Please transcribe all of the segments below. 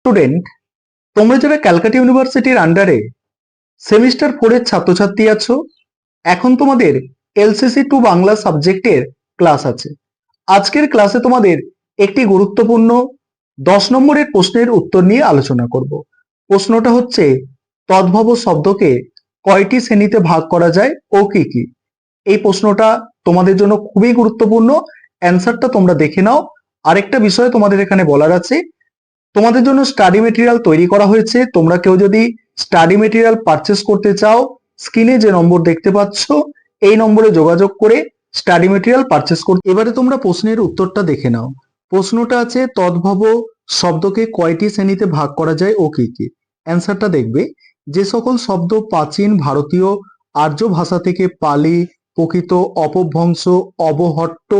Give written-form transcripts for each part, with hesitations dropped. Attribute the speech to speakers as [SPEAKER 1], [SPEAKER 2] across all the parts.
[SPEAKER 1] Student, তোমরা যারা ক্যালকাটা ইউনিভার্সিটির আন্ডারে সেমিস্টার 4 এর ছাত্রছাত্রী আছো, এখন তোমাদের এলসিসি 2 বাংলা সাবজেক্টের ক্লাস আছে। আজকের ক্লাসে তোমাদের একটি গুরুত্বপূর্ণ 10 নম্বরের প্রশ্নের উত্তর নিয়ে আলোচনা করব। প্রশ্নটা হচ্ছে, তদ্ভব শব্দকে কয়টি শ্রেণীতে ভাগ করা যায় ও কি কি? এই প্রশ্নটা তোমাদের জন্য খুবই গুরুত্বপূর্ণ। অ্যান্সারটা তোমরা দেখে নাও। আরেকটা বিষয় তোমাদের এখানে বলার আছে, তোমাদের জন্য স্টাডি মেটেরিয়াল তৈরি করা হয়েছে। তোমরা কেউ যদি স্টাডি মেটেরিয়াল পারচেস করতে চাও, স্ক্রিনে যে নম্বর দেখতে পাচ্ছ এই নম্বরে যোগাযোগ করে স্টাডি মেটেরিয়াল পারচেস করতে। এবারে তোমরা প্রশ্নের উত্তরটা দেখে নাও। প্রশ্নটা আছে, তদ্ভব শব্দকে কয়টি শ্রেণীতে ভাগ করা যায় ও কি কি? অ্যান্সারটা দেখবে, যে সকল শব্দ প্রাচীন ভারতীয় আর্য ভাষা থেকে পালি, প্রকৃত, অপভ্রংশ, অবহট্ট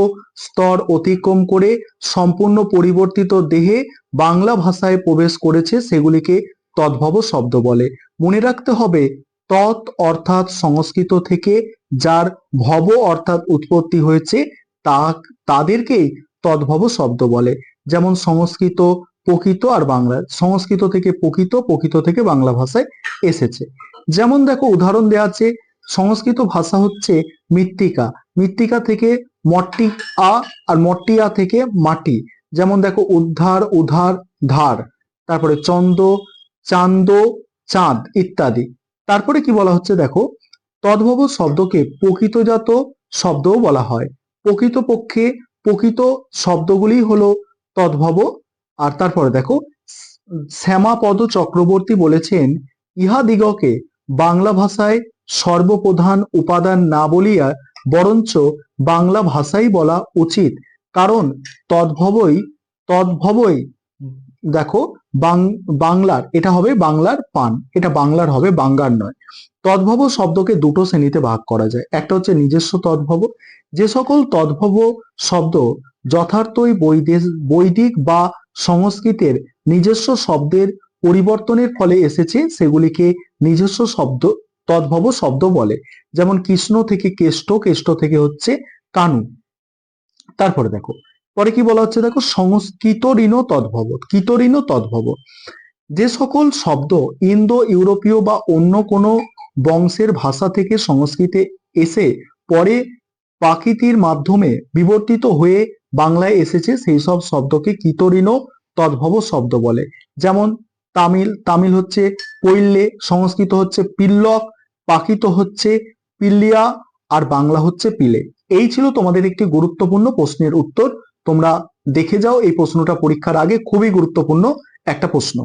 [SPEAKER 1] স্তর অতিক্রম করে সম্পূর্ণ পরিবর্তিত দেহে বাংলা ভাষায় প্রবেশ করেছে সেগুলিকে তদ্ভব শব্দ বলে। মনে রাখতে হবে, তৎ অর্থাৎ সংস্কৃত থেকে, যার ভব অর্থাৎ উৎপত্তি হয়েছে, তাদেরকেই তদ্ভব শব্দ বলে। যেমন সংস্কৃত, প্রকৃত আর বাংলা। সংস্কৃত থেকে প্রকৃত, প্রকৃত থেকে বাংলা ভাষায় এসেছে। যেমন দেখো, উদাহরণ দেওয়া আছে, সংস্কৃত ভাষা হচ্ছে মৃত্তিকা, মৃত্তিকা থেকে মট্টিআ, আর মট্টিআ থেকে মাটি। যেমন দেখো, উদ্ধার, উধার, ধার। তারপরে চন্দ, চান্দ, চাঁদ ইত্যাদি। তারপরে কি বলা হচ্ছে দেখো, তদ্ভব শব্দকে প্রকৃতজাত শব্দও বলা হয়। প্রকৃতপক্ষে প্রকৃত শব্দগুলি হলো তদ্ভব। আর তারপরে দেখো, শ্যামাপদ চক্রবর্তী বলেছেন, ইহাদিগকে বাংলা ভাষায় সর্বপ্রধান উপাদান না বলিয়া বরঞ্চ বাংলা ভাষাই বলা উচিত, কারণ তদ্ভবই দেখো বাংলার, এটা হবে বাংলার পান, এটা বাংলার হবে, বাঙ্গার নয়। তদ্ভব শব্দকে দুটো শ্রেণীতে ভাগ করা যায়। একটা হচ্ছে নিজস্ব তদ্ভব। যে সকল তদ্ভব শব্দ যথার্থই বৈদিক বা সংস্কৃতের নিজস্ব শব্দের পরিবর্তনের ফলে এসেছে সেগুলিকে নিজস্ব শব্দ, তদ্ভব শব্দ বলে। যেমন কৃষ্ণ থেকে কেষ্ট, কেষ্ট থেকে হচ্ছে কানু। তারপরে দেখো, পরে কি বলা হচ্ছে দেখো, সংস্কৃতঋণ তদ্ভব। কৃতঋণ তদ্ভব, যে সকল শব্দ ইন্দো ইউরোপীয় বা অন্য কোনো বংশের ভাষা থেকে সংস্কৃতে এসে পরে প্রাকৃতির মাধ্যমে বিবর্তিত হয়ে বাংলায় এসেছে, সেই সব শব্দকে কৃতঋণ তদ্ভব শব্দ বলে। যেমন তামিল হচ্ছে পৈল্যে, সংস্কৃত হচ্ছে পিল্লক, প্রাকৃত হচ্ছে পিল্লিয়া, আর বাংলা হচ্ছে পিলে। এই ছিল তোমাদের একটি গুরুত্বপূর্ণ প্রশ্নের উত্তর। তোমরা দেখে যাও, এই প্রশ্নটা পরীক্ষার আগে খুবই গুরুত্বপূর্ণ একটা প্রশ্ন।